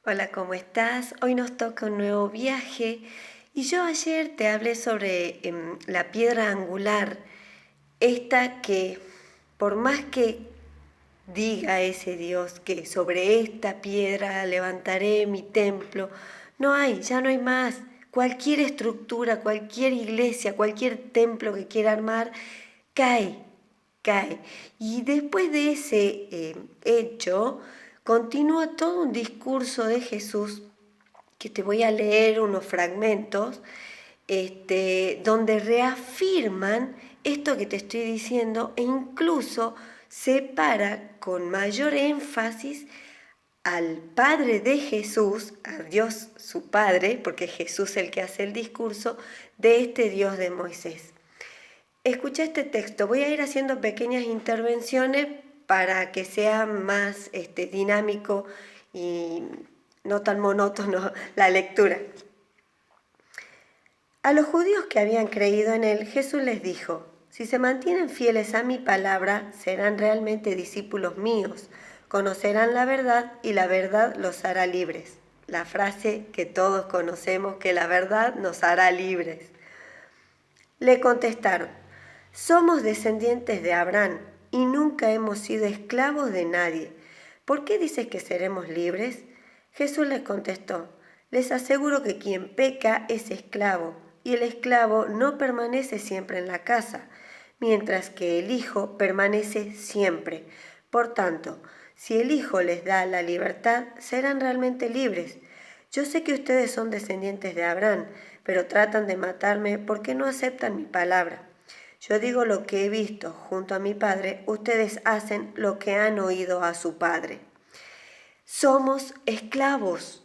Hola, ¿cómo estás? Hoy nos toca un nuevo viaje y yo ayer te hablé sobre la piedra angular, esta que por más que diga ese Dios que sobre esta piedra levantaré mi templo, ya no hay más. Cualquier estructura, cualquier iglesia, cualquier templo que quiera armar, cae, cae. Y después de ese hecho, continúa todo un discurso de Jesús que te voy a leer unos fragmentos, donde reafirman esto que te estoy diciendo e incluso separa con mayor énfasis al Padre de Jesús, a Dios su Padre, porque es Jesús el que hace el discurso, de este Dios de Moisés. Escucha este texto, voy a ir haciendo pequeñas intervenciones para que sea más dinámico y no tan monótono la lectura. A los judíos que habían creído en él, Jesús les dijo: si se mantienen fieles a mi palabra, serán realmente discípulos míos, conocerán la verdad y la verdad los hará libres. La frase que todos conocemos, que la verdad nos hará libres. Le contestaron: somos descendientes de Abraham y nunca hemos sido esclavos de nadie. ¿Por qué dices que seremos libres? Jesús les contestó: les aseguro que quien peca es esclavo, y el esclavo no permanece siempre en la casa, mientras que el Hijo permanece siempre. Por tanto, si el Hijo les da la libertad, serán realmente libres. Yo sé que ustedes son descendientes de Abraham, pero tratan de matarme porque no aceptan mi palabra. Yo digo lo que he visto junto a mi padre, ustedes hacen lo que han oído a su padre. Somos esclavos.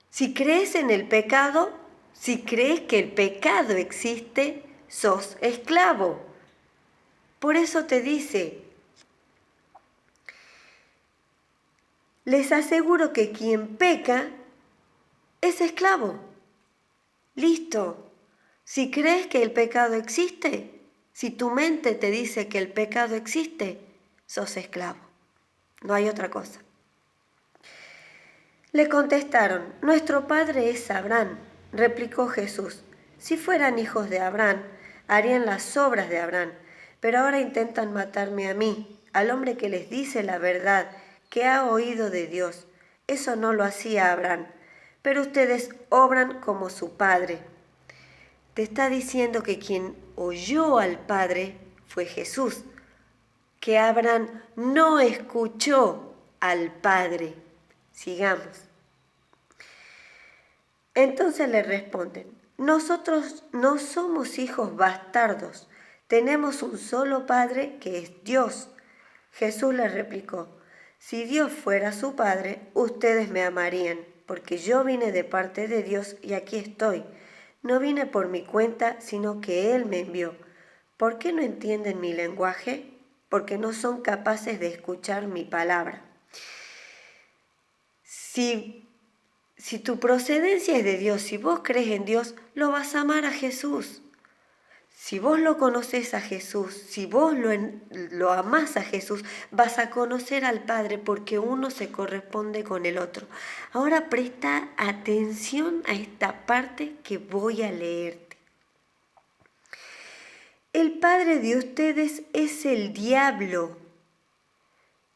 Si crees en el pecado, si crees que el pecado existe, sos esclavo. Por eso te dice: les aseguro que quien peca es esclavo. Listo. Si crees que el pecado existe, si tu mente te dice que el pecado existe, sos esclavo. No hay otra cosa. Le contestaron: nuestro padre es Abraham. Replicó Jesús: si fueran hijos de Abraham, harían las obras de Abraham. Pero ahora intentan matarme a mí, al hombre que les dice la verdad, que ha oído de Dios. Eso no lo hacía Abraham. Pero ustedes obran como su padre. Te está diciendo que quien oyó al Padre fue Jesús, que Abraham no escuchó al Padre. Sigamos. Entonces le responden: nosotros no somos hijos bastardos, tenemos un solo Padre que es Dios. Jesús les replicó: si Dios fuera su Padre, ustedes me amarían, porque yo vine de parte de Dios y aquí estoy. No vine por mi cuenta, sino que Él me envió. ¿Por qué no entienden mi lenguaje? Porque no son capaces de escuchar mi palabra. Si tu procedencia es de Dios, si vos crees en Dios, lo vas a amar a Jesús. Si vos lo conoces a Jesús, si vos lo amás a Jesús, vas a conocer al Padre, porque uno se corresponde con el otro. Ahora presta atención a esta parte que voy a leerte. El padre de ustedes es el diablo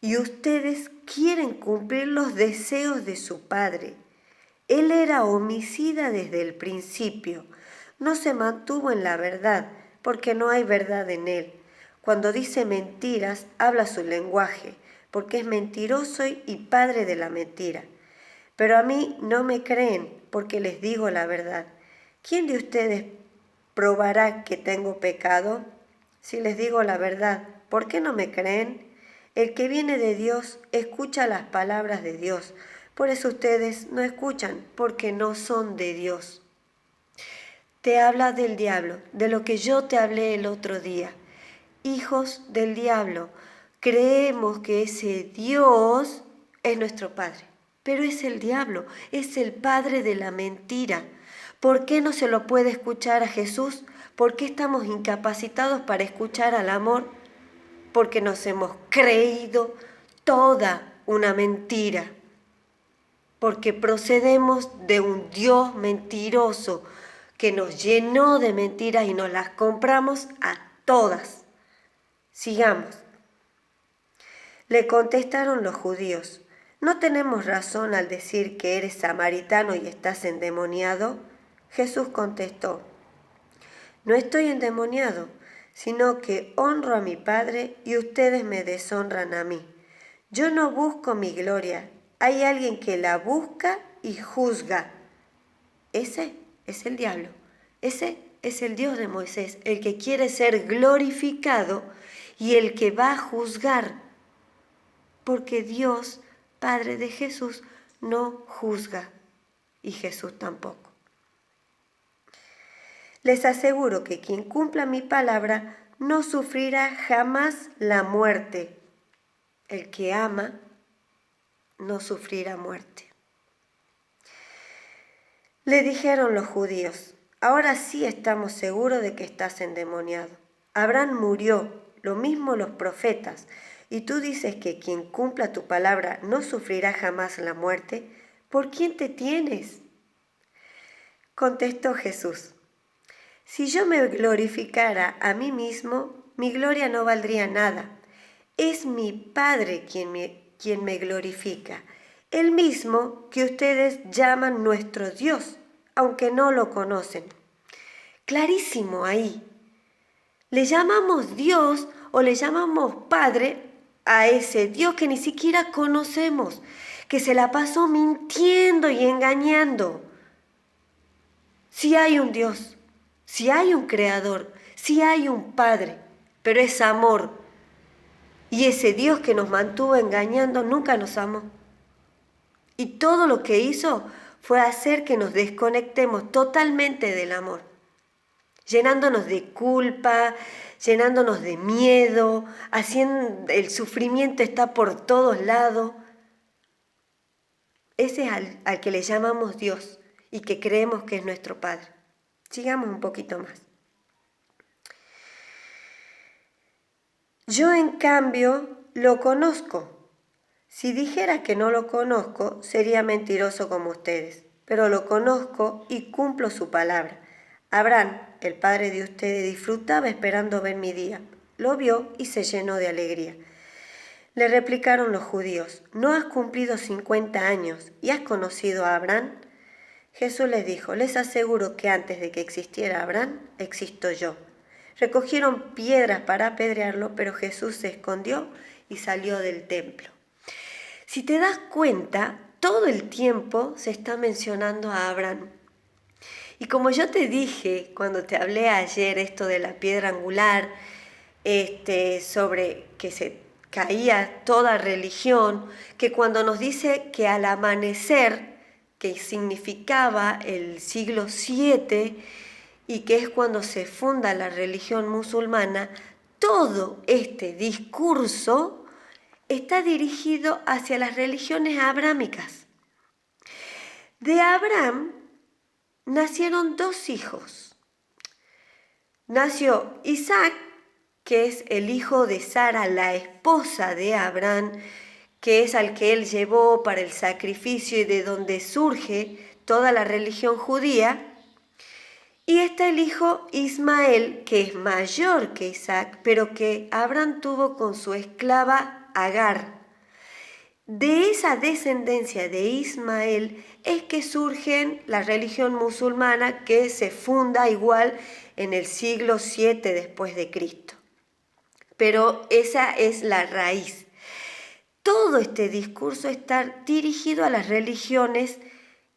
y ustedes quieren cumplir los deseos de su padre. Él era homicida desde el principio. No se mantuvo en la verdad, porque no hay verdad en él. Cuando dice mentiras, habla su lenguaje, porque es mentiroso y padre de la mentira. Pero a mí no me creen, porque les digo la verdad. ¿Quién de ustedes probará que tengo pecado? Si les digo la verdad, ¿por qué no me creen? El que viene de Dios escucha las palabras de Dios. Por eso ustedes no escuchan, porque no son de Dios. Te habla del diablo, de lo que yo te hablé el otro día. Hijos del diablo, creemos que ese Dios es nuestro Padre, pero es el diablo, es el padre de la mentira. ¿Por qué no se lo puede escuchar a Jesús? ¿Por qué estamos incapacitados para escuchar al amor? Porque nos hemos creído toda una mentira. porque procedemos de un Dios mentiroso que nos llenó de mentiras y nos las compramos a todas. Sigamos. Le contestaron los judíos: ¿no tenemos razón al decir que eres samaritano y estás endemoniado? Jesús contestó: no estoy endemoniado, sino que honro a mi Padre y ustedes me deshonran a mí. Yo no busco mi gloria, hay alguien que la busca y juzga. Ese es el diablo, ese es el Dios de Moisés, el que quiere ser glorificado y el que va a juzgar, porque Dios, Padre de Jesús, no juzga y Jesús tampoco. Les aseguro que quien cumpla mi palabra no sufrirá jamás la muerte. El que ama no sufrirá muerte. Le dijeron los judíos: ahora sí estamos seguros de que estás endemoniado. Abraham murió, lo mismo los profetas, y tú dices que quien cumpla tu palabra no sufrirá jamás la muerte. ¿Por quién te tienes? Contestó Jesús: si yo me glorificara a mí mismo, mi gloria no valdría nada. Es mi Padre quien me glorifica, el mismo que ustedes llaman nuestro Dios, aunque no lo conocen. Clarísimo ahí. Le llamamos Dios o le llamamos Padre a ese Dios que ni siquiera conocemos, que se la pasó mintiendo y engañando. Si hay un Dios, si hay un Creador, si hay un Padre, pero es amor. Y ese Dios que nos mantuvo engañando nunca nos amó. Y todo lo que hizo fue hacer que nos desconectemos totalmente del amor, llenándonos de culpa, llenándonos de miedo, haciendo el sufrimiento está por todos lados. Ese es al que le llamamos Dios y que creemos que es nuestro Padre. Sigamos un poquito más. Yo, en cambio, lo conozco. Si dijera que no lo conozco, sería mentiroso como ustedes, pero lo conozco y cumplo su palabra. Abraham, el padre de ustedes, disfrutaba esperando ver mi día. Lo vio y se llenó de alegría. Le replicaron los judíos: ¿no has cumplido 50 años y has conocido a Abraham? Jesús les dijo: les aseguro que antes de que existiera Abraham, existo yo. Recogieron piedras para apedrearlo, pero Jesús se escondió y salió del templo. Si te das cuenta, todo el tiempo se está mencionando a Abraham. Y como yo te dije cuando te hablé ayer esto de la piedra angular, sobre que se caía toda religión, que cuando nos dice que al amanecer, que significaba el siglo VII y que es cuando se funda la religión musulmana, todo este discurso está dirigido hacia las religiones abrámicas. De Abraham nacieron 2 hijos. Nació Isaac, que es el hijo de Sara, la esposa de Abraham, que es al que él llevó para el sacrificio y de donde surge toda la religión judía. Y está el hijo Ismael, que es mayor que Isaac, pero que Abraham tuvo con su esclava Agar. De esa descendencia de Ismael es que surge la religión musulmana, que se funda igual en el siglo VII después de Cristo. Pero esa es la raíz. Todo este discurso está dirigido a las religiones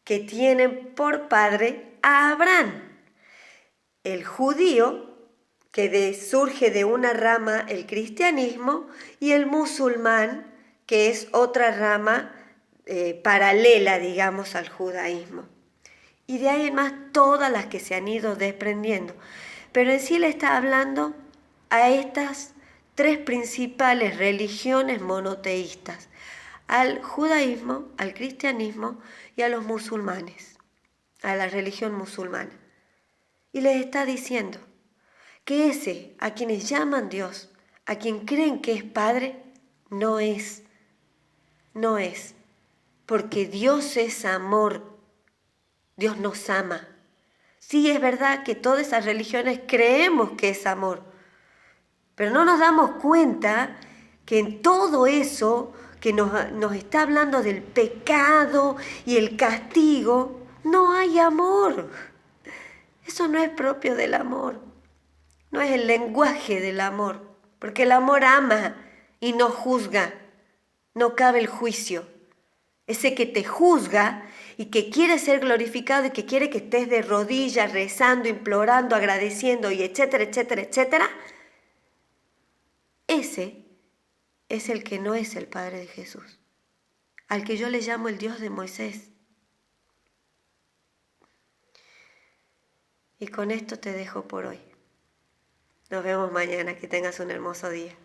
que tienen por padre a Abraham. El judío, que surge de una rama, el cristianismo, y el musulmán, que es otra rama paralela, digamos, al judaísmo. Y de ahí en más todas las que se han ido desprendiendo. Pero en sí le está hablando a estas 3 principales religiones monoteístas: al judaísmo, al cristianismo y a los musulmanes, a la religión musulmana. Y les está diciendo que ese a quienes llaman Dios, a quien creen que es Padre, no es. porque Dios es amor. Dios nos ama. Sí, es verdad que todas esas religiones creemos que es amor, pero no nos damos cuenta que en todo eso que nos está hablando del pecado y el castigo, no hay amor. Eso no es propio del amor, no es el lenguaje del amor, porque el amor ama y no juzga, no cabe el juicio. Ese que te juzga y que quiere ser glorificado y que quiere que estés de rodillas rezando, implorando, agradeciendo y etcétera, etcétera, etcétera, ese es el que no es el Padre de Jesús, al que yo le llamo el Dios de Moisés. Y con esto te dejo por hoy. Nos vemos mañana, que tengas un hermoso día.